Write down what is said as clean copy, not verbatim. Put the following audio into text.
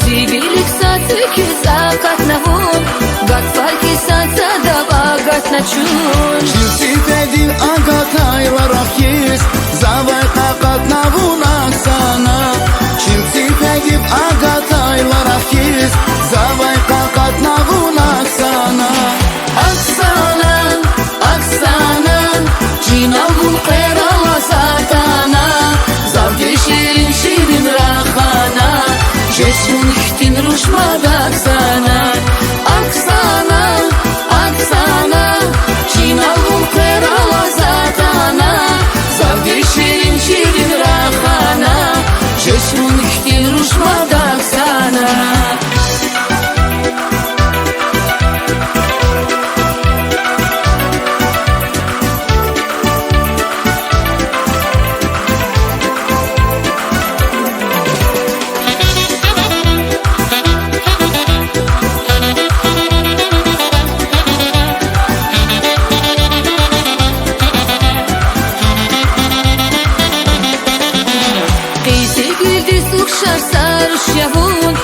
Zivilik satıki zakat navun Gatfarki satsa dava gat načun Şirsitegin agataylar akis Zavay kakat navun aksana Şirsitegin agataylar akis Zavay kakat navun aksana Aksana, aksana Cinavun qerala satana Zavdi şirin şirin rahana Jesun ihtin ruşmadak sana Aksana, aksana Cinavun qerala satana Zavdi şirin şirin rahana Jesun ihtin ruşmadak sana Şar sarış yavun